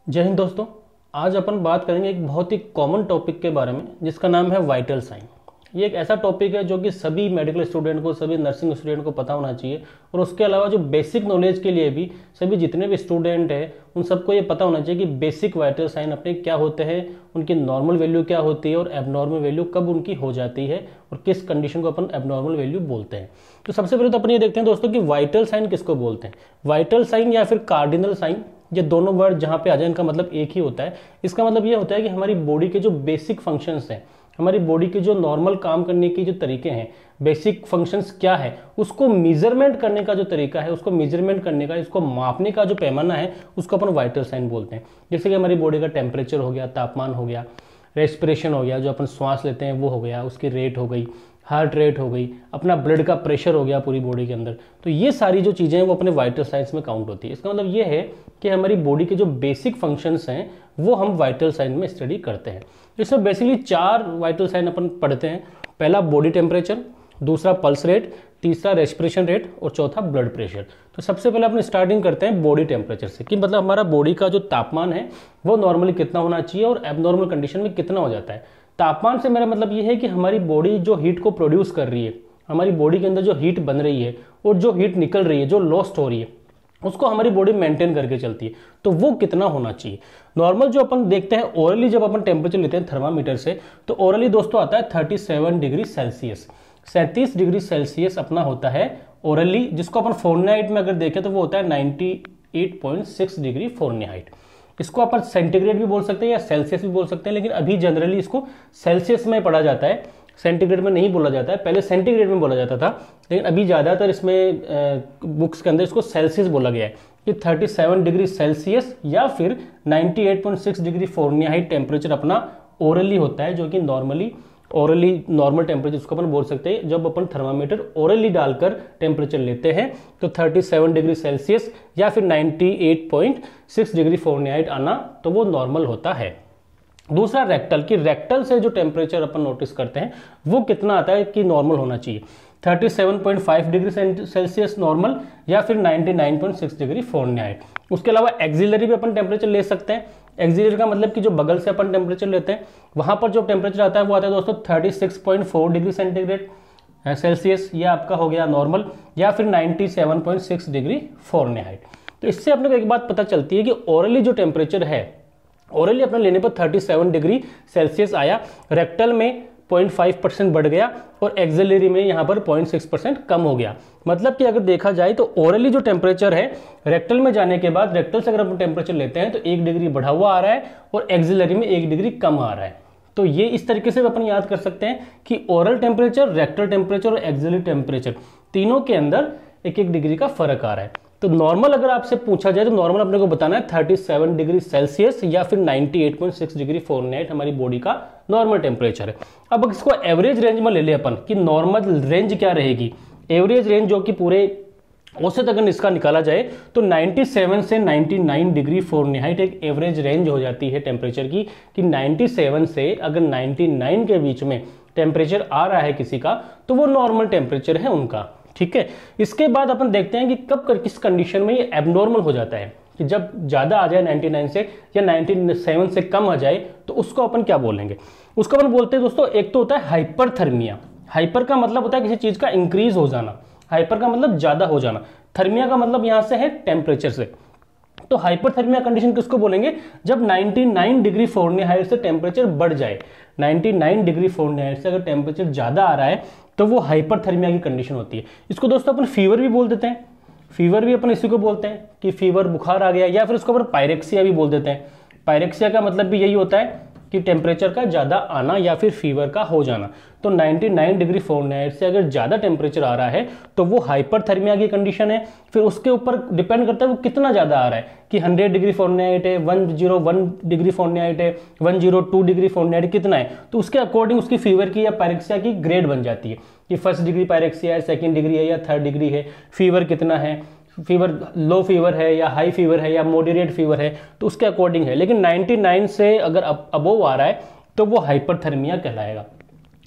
जय हिंद दोस्तों। आज अपन बात करेंगे एक बहुत ही कॉमन टॉपिक के बारे में जिसका नाम है वाइटल साइन। ये एक ऐसा टॉपिक है जो कि सभी मेडिकल स्टूडेंट को, सभी नर्सिंग स्टूडेंट को पता होना चाहिए। और उसके अलावा जो बेसिक नॉलेज के लिए भी सभी जितने भी स्टूडेंट हैं उन सबको ये पता होना चाहिए कि बेसिक वाइटल साइन अपने क्या होते हैं, उनकी नॉर्मल वैल्यू क्या होती है और एबनॉर्मल वैल्यू कब उनकी हो जाती है और किस कंडीशन को अपन एबनॉर्मल वैल्यू बोलते हैं। तो सबसे पहले तो अपन ये देखते हैं दोस्तों कि वाइटल साइन किसको बोलते हैं। वाइटल साइन या फिर कार्डिनल साइन, ये दोनों वर्ड जहाँ पे आ जाए इनका मतलब एक ही होता है। इसका मतलब ये होता है कि हमारी बॉडी के जो बेसिक फंक्शंस हैं, हमारी बॉडी के जो नॉर्मल काम करने के जो तरीके हैं, बेसिक फंक्शंस क्या है, उसको मेजरमेंट करने का जो तरीका है, उसको मेजरमेंट करने का, इसको मापने का जो पैमाना है, उसको अपन वाइटल साइन बोलते हैं। जैसे कि हमारी बॉडी का टेम्परेचर हो गया, तापमान हो गया, रेस्पिरेशन हो गया, जो अपन श्वास लेते हैं वो हो गया, उसकी रेट हो गई, हार्ट रेट हो गई, अपना ब्लड का प्रेशर हो गया पूरी बॉडी के अंदर। तो ये सारी जो चीज़ें हैं वो अपने वाइटल साइंस में काउंट होती है। इसका मतलब ये है कि हमारी बॉडी के जो बेसिक फंक्शंस हैं वो हम वाइटल साइन में स्टडी करते हैं। इसमें बेसिकली 4 वाइटल साइन अपन पढ़ते हैं। पहला बॉडी टेम्परेचर, दूसरा पल्स रेट, तीसरा रेस्पिरेशन रेट और चौथा ब्लड प्रेशर। तो सबसे पहले अपन स्टार्टिंग करते हैं बॉडी टेम्परेचर से कि मतलब हमारा बॉडी का जो तापमान है वो नॉर्मली कितना होना चाहिए और एबनॉर्मल कंडीशन में कितना हो जाता है। तापमान से मेरा मतलब ये है कि हमारी बॉडी जो हीट को प्रोड्यूस कर रही है, हमारी बॉडी के अंदर जो हीट बन रही है और जो हीट निकल रही है, जो लॉस्ट हो रही है, उसको हमारी बॉडी मेंटेन करके चलती है। तो वो कितना होना चाहिए। नॉर्मल जो अपन देखते हैं ओरली, जब अपन टेम्परेचर लेते हैं थर्मामीटर से, तो ओरली दोस्तों आता है 37 डिग्री सेल्सियस। 37 डिग्री सेल्सियस अपना होता है ओरली, जिसको अपन फ़ारेनहाइट में अगर देखें तो वो होता है 98.6 डिग्री फ़ारेनहाइट। इसको अपन सेंटीग्रेड भी बोल सकते हैं या सेल्सियस भी बोल सकते हैं, लेकिन अभी जनरली इसको सेल्सियस में पढ़ा जाता है, सेंटीग्रेड में नहीं बोला जाता है। पहले सेंटीग्रेड में बोला जाता था, लेकिन अभी ज़्यादातर इसमें बुक्स के अंदर इसको सेल्सियस बोला गया है कि 37 डिग्री सेल्सियस या फिर 98.6 डिग्री फ़ारेनहाइट टेम्परेचर अपना ओरली होता है, जो कि ओरली नॉर्मल टेम्परेचर उसको अपन बोल सकते हैं। जब अपन थर्मामीटर ओरली डालकर टेम्परेचर लेते हैं तो 37 डिग्री सेल्सियस या फिर 98.6 डिग्री फ़ारेनहाइट आना, तो वो नॉर्मल होता है। दूसरा रेक्टल, कि रेक्टल से जो टेम्परेचर अपन नोटिस करते हैं वो कितना आता है कि नॉर्मल होना चाहिए। 37.5 डिग्री सेल्सियस नॉर्मल या फिर 99.6 डिग्री फ़ारेनहाइट। उसके अलावा एक्सिलरी भी अपन टेम्परेचर ले सकते हैं। एक्सिलरी का मतलब कि जो बगल से अपन टेम्परेचर लेते हैं वहां पर जो टेम्परेचर आता है वो आता है दोस्तों 36.4 डिग्री सेंटीग्रेड सेल्सियस, ये आपका हो गया नॉर्मल, या फिर 97.6 डिग्री फ़ारेनहाइट। तो इससे अपने को एक बात पता चलती है कि ओरली जो टेम्परेचर है, ओरली अपने लेने पर 37 डिग्री सेल्सियस आया, रेक्टल में 0.5% बढ़ गया और एक्सिलरी में यहाँ पर 0.6% कम हो गया। मतलब कि अगर देखा जाए तो ओरली जो टेम्परेचर है रेक्टल में जाने के बाद, रेक्टल से अगर अपन टेम्परेचर लेते हैं तो 1 डिग्री बढ़ा हुआ आ रहा है और एक्सिलरी में 1 डिग्री कम आ रहा है। तो ये इस तरीके से अपन याद कर सकते हैं कि ओरल टेम्परेचर, रेक्टल टेम्परेचर और एक्सिलरी टेम्परेचर तीनों के अंदर 1-1 डिग्री का फर्क आ रहा है। तो नॉर्मल अगर आपसे पूछा जाए तो नॉर्मल अपने को बताना है 37 डिग्री सेल्सियस या फिर 98.6 डिग्री फ़ारेनहाइट हमारी बॉडी का नॉर्मल टेम्परेचर है। अब इसको एवरेज रेंज में ले ले अपन कि नॉर्मल रेंज क्या रहेगी। एवरेज रेंज जो कि पूरे औसत अगर इसका निकाला जाए तो 97 से 99 डिग्री फ़ारेनहाइट एक एवरेज रेंज हो जाती है टेम्परेचर की, कि 97 से अगर 99 के बीच में टेम्परेचर आ रहा है किसी का तो वो नॉर्मल टेम्परेचर है उनका। ठीक है। इसके बाद अपन देखते हैं कि कब किस कंडीशन में ये एबनॉर्मल हो जाता है, कि जब ज़्यादा आ जाए 99 से या 97 से कम आ जाए तो उसको अपन क्या बोलेंगे। उसको अपन बोलते हैं दोस्तों, एक तो होता है हाइपरथर्मिया। हाइपर का मतलब होता है किसी चीज़ का इंक्रीज हो जाना, हाइपर का मतलब ज़्यादा हो जाना, थर्मिया का मतलब यहाँ से है टेम्परेचर से। तो हाइपरथर्मिया कंडीशन किसको बोलेंगे, जब 99 डिग्री फ़ारेनहाइट से टेम्परेचर बढ़ जाए। 99 डिग्री फ़ारेनहाइट से अगर टेम्परेचर ज़्यादा आ रहा है तो वो हाइपरथर्मिया की कंडीशन होती है। इसको दोस्तों अपन फीवर भी बोल देते हैं। फीवर भी अपन इसी को बोलते हैं कि फीवर, बुखार आ गया, या फिर उसको अपन पायरेक्सिया भी बोल देते हैं। पायरेक्सिया का मतलब भी यही होता है कि टेम्परेचर का ज़्यादा आना या फिर फीवर का हो जाना। तो 99 डिग्री फ़ारेनहाइट से अगर ज़्यादा टेम्परेचर आ रहा है तो वो हाइपरथर्मिया की कंडीशन है। फिर उसके ऊपर डिपेंड करता है वो कितना ज़्यादा आ रहा है, कि 100 डिग्री फ़ारेनहाइट है, 101 डिग्री फ़ारेनहाइट है, 102 डिग्री फ़ारेनहाइट कितना है, तो उसके अकॉर्डिंग उसकी फीवर की या पायरेक्सिया की ग्रेड बन जाती है कि 1st डिग्री पायरेक्सिया है, 2nd डिग्री है या 3rd डिग्री है, फीवर कितना है, फीवर लो फीवर है या हाई फीवर है या मॉडरेट फीवर है, तो उसके अकॉर्डिंग है। लेकिन 99 से अगर अबोव आ रहा है तो वो हाइपरथर्मिया कहलाएगा।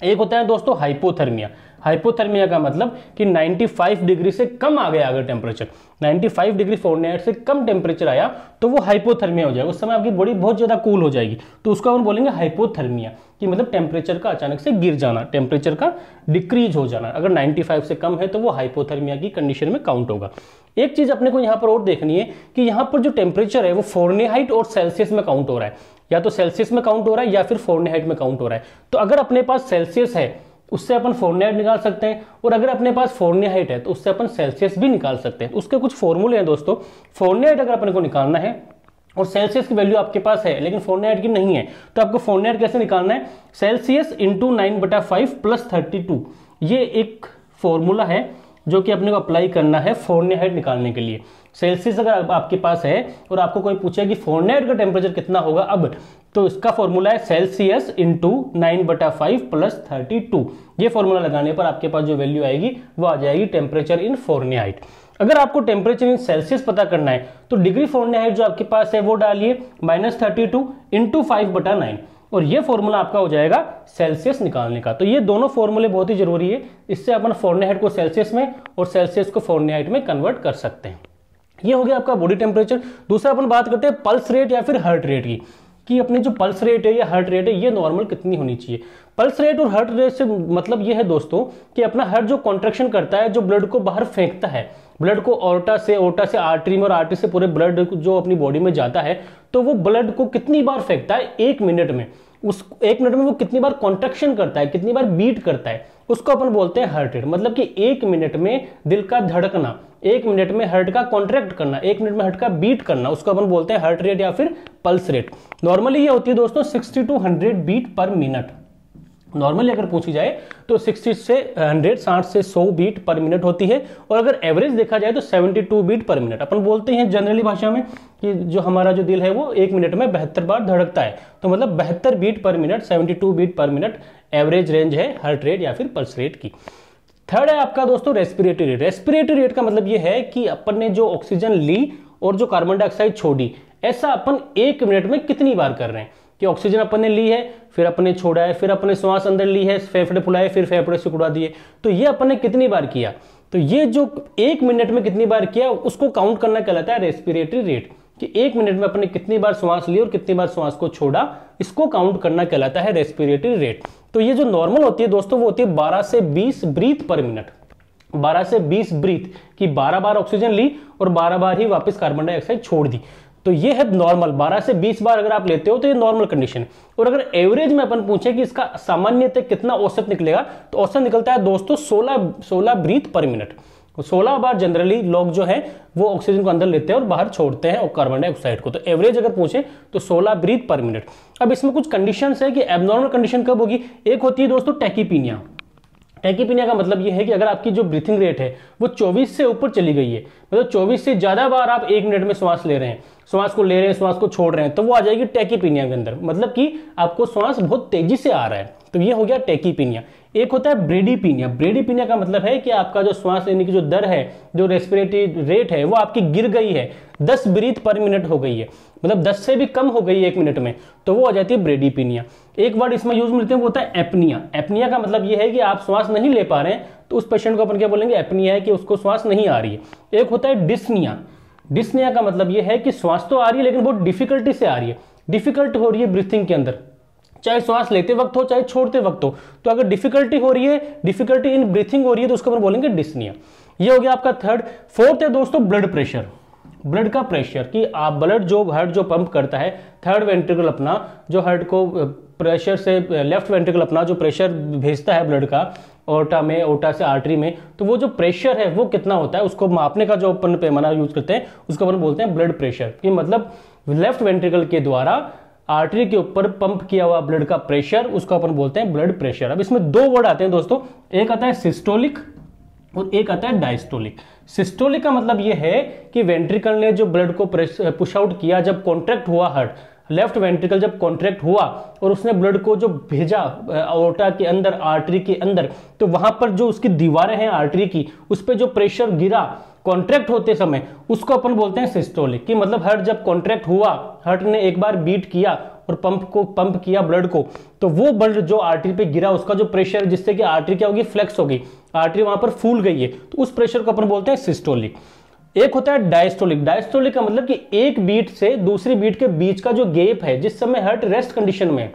एक होता है दोस्तों हाइपोथर्मिया। हाइपोथर्मिया का मतलब कि 95 डिग्री से कम आ गया अगर टेम्परेचर, 95 डिग्री फ़ारेनहाइट से कम टेम्परेचर आया तो वो हाइपोथर्मिया हो जाएगा, उस समय आपकी बॉडी बहुत ज़्यादा कूल हो जाएगी, तो उसको हम बोलेंगे हाइपोथर्मिया, कि मतलब टेम्परेचर का अचानक से गिर जाना, टेम्परेचर का डिक्रीज हो जाना। अगर 95 से कम है तो वो हाइपोथर्मिया की कंडीशन में काउंट होगा। एक चीज़ अपने को यहाँ पर और देखनी है कि यहाँ पर जो टेम्परेचर है वो फ़ारेनहाइट और सेल्सियस में काउंट हो रहा है, या तो सेल्सियस में काउंट हो रहा है या फिर फ़ारेनहाइट में काउंट हो रहा है। तो अगर अपने पास सेल्सियस है उससे अपन फ़ारेनहाइट निकाल सकते हैं, और अगर अपने पास फ़ारेनहाइट है तो उससे अपन सेल्सियस भी निकाल सकते हैं। उसके कुछ फॉर्मूले हैं दोस्तों। फ़ारेनहाइट अगर अपने को निकालना है और सेल्सियस की वैल्यू आपके पास है लेकिन फ़ारेनहाइट की नहीं है, तो आपको फ़ारेनहाइट कैसे निकालना है, सेल्सियस इंटू 9/5 प्लस 32, ये एक फॉर्मूला है जो कि अपने को अप्लाई करना है फ़ारेनहाइट निकालने के लिए। सेल्सियस अगर आपके पास है और आपको कोई पूछे कि फ़ारेनहाइट का टेम्परेचर कितना होगा अब, तो इसका फॉर्मूला है सेल्सियस इंटू 9/5 प्लस 32। ये फॉर्मूला लगाने पर आपके पास जो वैल्यू आएगी वो आ जाएगी टेम्परेचर इन फ़ारेनहाइट। अगर आपको टेम्परेचर इन सेल्सियस पता करना है तो डिग्री फ़ारेनहाइट जो आपके पास है वो डालिए -32 इंटू 5/9, और ये फॉर्मूला आपका हो जाएगा सेल्सियस निकालने का। तो ये दोनों फॉर्मूले बहुत ही जरूरी है, इससे अपन फ़ारेनहाइट को सेल्सियस में और सेल्सियस को फ़ारेनहाइट में कन्वर्ट कर सकते हैं। ये हो गया आपका बॉडी टेम्परेचर। दूसरा अपन बात करते हैं पल्स रेट या फिर हार्ट रेट की, कि अपनी जो पल्स रेट है या हार्ट रेट है ये नॉर्मल कितनी होनी चाहिए। पल्स रेट और हार्ट रेट से मतलब ये है दोस्तों कि अपना हार्ट जो कॉन्ट्रैक्शन करता है, जो ब्लड को बाहर फेंकता है, ब्लड को ओर्टा से आर्टरी में और आर्टरी से पूरे ब्लड जो अपनी बॉडी में जाता है, तो वो ब्लड को कितनी बार फेंकता है 1 मिनट में, उस 1 मिनट में वो कितनी बार कॉन्ट्रैक्शन करता है, कितनी बार बीट करता है, उसको अपन बोलते हैं हार्ट रेट। मतलब कि 1 मिनट में दिल का धड़कना, 1 मिनट में हार्ट का कॉन्ट्रैक्ट करना, 1 मिनट में हार्ट का बीट करना, उसको अपन बोलते हैं हार्ट रेट या फिर पल्स रेट। नॉर्मली ये होती है दोस्तों 60 to 100 beat per minute. Normally अगर पूछी जाए तो 60 से 100, 60 से 100 बीट पर मिनट होती है, और अगर एवरेज देखा जाए तो 72 बीट पर मिनट। अपन बोलते हैं जनरली भाषा में कि जो हमारा जो दिल है वो 1 मिनट में 72 बार धड़कता है, तो मतलब 72 beat per minute, 72 beat per minute average range है हार्ट रेट या फिर पल्स रेट की। थर्ड है आपका दोस्तों रेस्पिरेटरी रेट। रेस्पिरेटरी रेट का मतलब ये है कि अपन ने जो ऑक्सीजन ली और जो कार्बन डाइऑक्साइड छोड़ी, ऐसा अपन 1 मिनट में कितनी बार कर रहे हैं, कि ऑक्सीजन अपन ने ली है, फिर अपन ने छोड़ा है, फिर अपन ने श्वास अंदर ली है, फेफड़े फुलाए, फिर फेफड़े से उड़ा दिए, तो ये अपन ने कितनी बार किया। तो ये जो 1 मिनट में कितनी बार किया उसको काउंट करना कहलाता है रेस्पिरेटरी रेट, कि 1 मिनट में अपन ने कितनी बार श्वास ली और कितनी बार श्वास को छोड़ा, इसको काउंट करना कहलाता है रेस्पिरेटरी रेट। तो ये जो नॉर्मल होती है दोस्तों वो होती है 12 से 20 ब्रीथ पर मिनट, 12 से 20 ब्रीथ, कि 12 बार ऑक्सीजन ली और 12 बार ही वापस कार्बन डाइऑक्साइड छोड़ दी। तो ये है नॉर्मल, 12 से 20 बार अगर आप लेते हो तो ये नॉर्मल कंडीशन है। और अगर एवरेज में अपन पूछे कि इसका सामान्यतः कितना औसत निकलेगा, तो औसत निकलता है दोस्तों 16 ब्रीथ पर मिनट। 16 बार जनरली लोग जो है वो ऑक्सीजन को अंदर लेते हैं और बाहर छोड़ते हैं और कार्बन डाइऑक्साइड को। तो एवरेज अगर पूछे तो 16 ब्रीथ पर मिनट। अब इसमें कुछ कंडीशंस है कि एबनॉर्मल कंडीशन कब होगी। एक होती है दोस्तों टैकीपीनिया। टैकीपीनिया का मतलब ये है कि अगर आपकी जो ब्रीथिंग रेट है वो 24 से ऊपर चली गई है, मतलब 24 से ज्यादा बार आप 1 मिनट में श्वास ले रहे हैं, श्वास को ले रहे हैं, श्वास को छोड़ रहे हैं, तो वो आ जाएगी टैकीपीनिया के अंदर, मतलब कि आपको श्वास बहुत तेजी से आ रहा है, तो ये हो गया टैकीपीनिया। एक होता है ब्रेडीपीनिया। ब्रेडीपीनिया का मतलब है कि आपका जो श्वास लेने की जो दर है, जो रेस्पिरेटरी रेट है, वो आपकी गिर गई है, 10 ब्रीथ पर मिनट हो गई है, मतलब 10 से भी कम हो गई है 1 मिनट में, तो वो आ जाती है ब्रेडीपीनिया। एक वर्ड इसमें यूज मिलते हैं वो होता है एपनिया। एपनिया का मतलब ये है कि आप श्वास नहीं ले पा रहे हैं, तो उस पेशेंट को अपन क्या बोलेंगे, एपनिया है, कि उसको श्वास नहीं आ रही है। एक होता है डिस्निया। डिस्निया का मतलब ये है कि श्वास तो आ रही है लेकिन बहुत डिफिकल्टी से आ रही है, डिफिकल्ट हो रही है ब्रीथिंग के अंदर, चाहे श्वास लेते वक्त हो चाहे छोड़ते वक्त हो। तो अगर डिफिकल्टी हो रही है, डिफिकल्टी इन ब्रीथिंग हो रही है, तो उसको अपन बोलेंगे डिस्निया। ये हो गया आपका थर्ड। फोर्थ है दोस्तों ब्लड प्रेशर। ब्लड का प्रेशर, कि आप ब्लड जो हार्ट जो पंप करता है, थर्ड वेंट्रिकल अपना जो हार्ट को प्रेशर से, लेफ्ट वेंट्रिकल अपना जो प्रेशर भेजता है ब्लड का ओर्टा में, ओर्टा से आर्टरी में, तो वो जो प्रेशर है वो कितना होता है, उसको मापने का जो अपन पैमाना यूज करते हैं उसको अपन बोलते हैं ब्लड प्रेशर। कि मतलब लेफ्ट वेंट्रिकल के द्वारा आर्टरी के ऊपर पंप किया हुआ ब्लड का प्रेशर, उसको अपन बोलते हैं ब्लड प्रेशर। अब इसमें 2 वर्ड आते हैं दोस्तों, एक आता है सिस्टोलिक और एक आता है डायस्टोलिक। सिस्टोलिक का मतलब यह है कि वेंट्रिकल ने जो ब्लड को पुश आउट किया, जब कॉन्ट्रैक्ट हुआ हार्ट, लेफ्ट वेंट्रिकल जब कॉन्ट्रैक्ट हुआ और उसने ब्लड को जो भेजा आर्टरी के अंदर, आर्टरी के अंदर, तो वहां पर जो उसकी दीवारें हैं आर्टरी की, उस पर जो प्रेशर गिरा कॉन्ट्रैक्ट होते समय, उसको अपन बोलते हैं सिस्टोलिक। कि मतलब हार्ट जब कॉन्ट्रैक्ट हुआ, हार्ट ने एक बार बीट किया और पंप किया ब्लड को, तो वो ब्लड जो आर्टरी पे गिरा उसका जो प्रेशर, जिससे कि आर्टरी क्या होगी, फ्लेक्स होगी, आर्टरी वहां पर फूल गई है, तो उस प्रेशर को अपन बोलते हैं सिस्टोलिक। एक होता है डायस्टोलिक। डायस्टोलिक का मतलब कि एक बीट से दूसरी बीट के बीच का जो गैप है, जिस समय हार्ट रेस्ट कंडीशन में,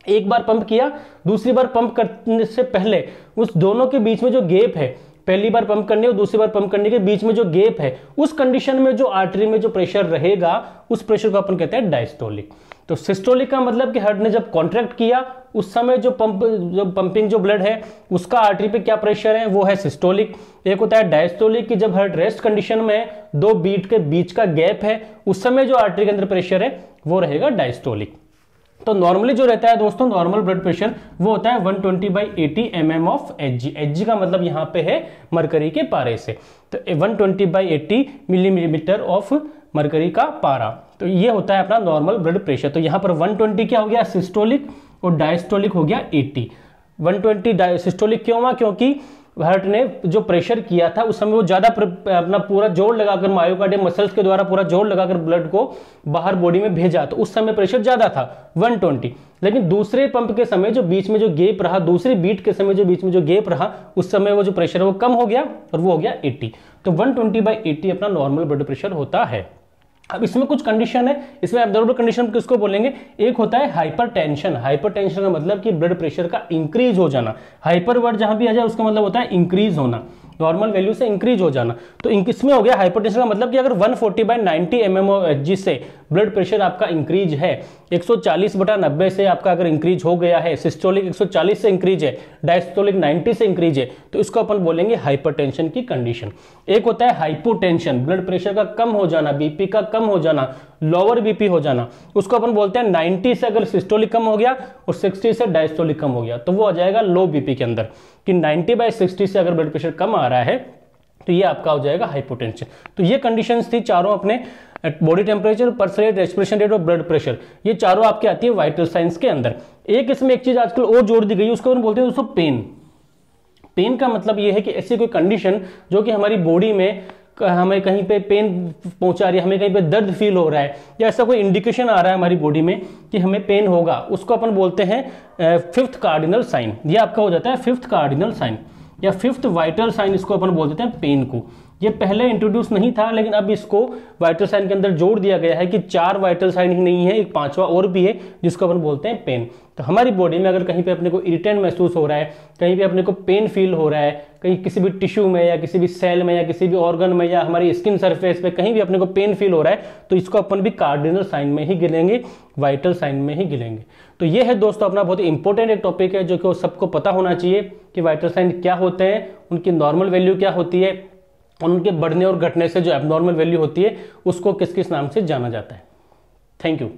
एक बार पंप किया, दूसरी बार पंप करने से पहले उस दोनों के बीच में जो गैप है, पहली बार पंप करने और दूसरी बार पंप करने के बीच में जो गैप है, उस कंडीशन में जो आर्टरी में जो प्रेशर रहेगा, उस प्रेशर को अपन कहते हैं डायस्टोलिक। तो सिस्टोलिक का मतलब कि हार्ट ने जब कॉन्ट्रैक्ट किया उस समय जो पंपिंग जो ब्लड है उसका आर्टरी पे क्या प्रेशर है, वो है सिस्टोलिक। एक होता है डायस्टोलिक कि जब हार्ट रेस्ट कंडीशन में है, दो बीट के बीच का गैप है, उस समय जो आर्टरी के अंदर प्रेशर है वो रहेगा डायस्टोलिक। तो नॉर्मली जो रहता है दोस्तों, नॉर्मल ब्लड प्रेशर वो होता है 120/80 mm ऑफ Hg। Hg का मतलब यहाँ पे है मरकरी के पारे से, तो 120/80 मिलीमीटर ऑफ मरकरी का पारा, तो ये होता है अपना नॉर्मल ब्लड प्रेशर। तो यहाँ पर 120 क्या हो गया सिस्टोलिक और डायस्टोलिक हो गया 80। 120 सिस्टोलिक क्यों हुआ, क्योंकि हार्ट ने जो प्रेशर किया था उस समय वो ज्यादा अपना पूरा जोर लगाकर मायोकार्डियम मसल्स के द्वारा पूरा जोर लगाकर ब्लड को बाहर बॉडी में भेजा, तो उस समय प्रेशर ज्यादा था 120। लेकिन दूसरे पंप के समय जो बीच में जो गैप रहा, दूसरी बीट के समय जो बीच में जो गैप रहा, उस समय वो जो प्रेशर है वो कम हो गया और वो हो गया 80। तो 120/80 अपना नॉर्मल ब्लड प्रेशर होता है। अब इसमें कुछ कंडीशन है, इसमें एब्नॉर्मल कंडीशन किसको बोलेंगे, एक होता है हाइपरटेंशन। हाइपरटेंशन का मतलब कि ब्लड प्रेशर का इंक्रीज हो जाना। हाइपर वर्ड जहां भी आ जाए उसका मतलब होता है इंक्रीज होना, नॉर्मल वैल्यू से इंक्रीज हो जाना। तो इसमें हो गया हाइपरटेंशन का मतलब कि अगर 140/90 mm Hg से ब्लड प्रेशर आपका इंक्रीज है, 140/90 से आपका अगर इंक्रीज हो गया है, सिस्टोलिक 140 से इंक्रीज है, डायस्टोलिक 90 से इंक्रीज है, तो इसको अपन बोलेंगे हाइपरटेंशन की कंडीशन। एक होता है हाइपोटेंशन, ब्लड प्रेशर का कम हो जाना, बीपी का कम हो जाना, लोअर बीपी हो जाना, उसको अपन बोलते हैं 90 से अगर सिस्टोलिक कम हो गया और 60 से डायस्टोलिक कम हो गया, तो वो आ जाएगा लो बीपी के अंदर, कि 90/60 से अगर ब्लड प्रेशर कम आ रहा है तो ये आपका हो जाएगा हाइपोटेंशन। तो ये कंडीशंस थी चारों अपने, body temperature, pulse rate, respiration rate और ब्लड प्रेशर, ये चारों आपके आती है वाइटल साइंस के अंदर। एक इसमें एक चीज आजकल और जोड़ दी गई है, उसको हम बोलते हैं दोस्तों पेन। पेन का मतलब ये है कि ऐसी कोई कंडीशन जो कि हमारी बॉडी में हमें कहीं पे पेन पहुंचा रही है, हमें कहीं पे दर्द फील हो रहा है, या ऐसा कोई इंडिकेशन आ रहा है हमारी बॉडी में कि हमें पेन होगा, उसको अपन बोलते हैं 5th कार्डिनल साइन। ये आपका हो जाता है 5th कार्डिनल साइन या 5th वाइटल साइन, इसको अपन बोल देते हैं पेन को। ये पहले इंट्रोड्यूस नहीं था, लेकिन अब इसको वाइटल साइन के अंदर जोड़ दिया गया है कि 4 वाइटल साइन ही नहीं है, एक 5वां और भी है जिसको अपन बोलते हैं पेन। तो हमारी बॉडी में अगर कहीं पे अपने को इरिटेंट महसूस हो रहा है, कहीं पे अपने को पेन फील हो रहा है, कहीं किसी भी टिश्यू में या किसी भी सेल में या किसी भी ऑर्गन में या हमारी स्किन सरफेस पे कहीं भी अपने को पेन फील हो रहा है, तो इसको अपन भी कार्डिनल साइन में ही गिनेंगे, वाइटल साइन में ही गिनेंगे। तो ये है दोस्तों अपना बहुत ही इंपॉर्टेंट एक टॉपिक है जो कि सबको पता होना चाहिए कि वाइटल साइन क्या होते हैं, उनकी नॉर्मल वैल्यू क्या होती है, और उनके बढ़ने और घटने से जो एबनॉर्मल वैल्यू होती है उसको किस किस नाम से जाना जाता है। Thank you.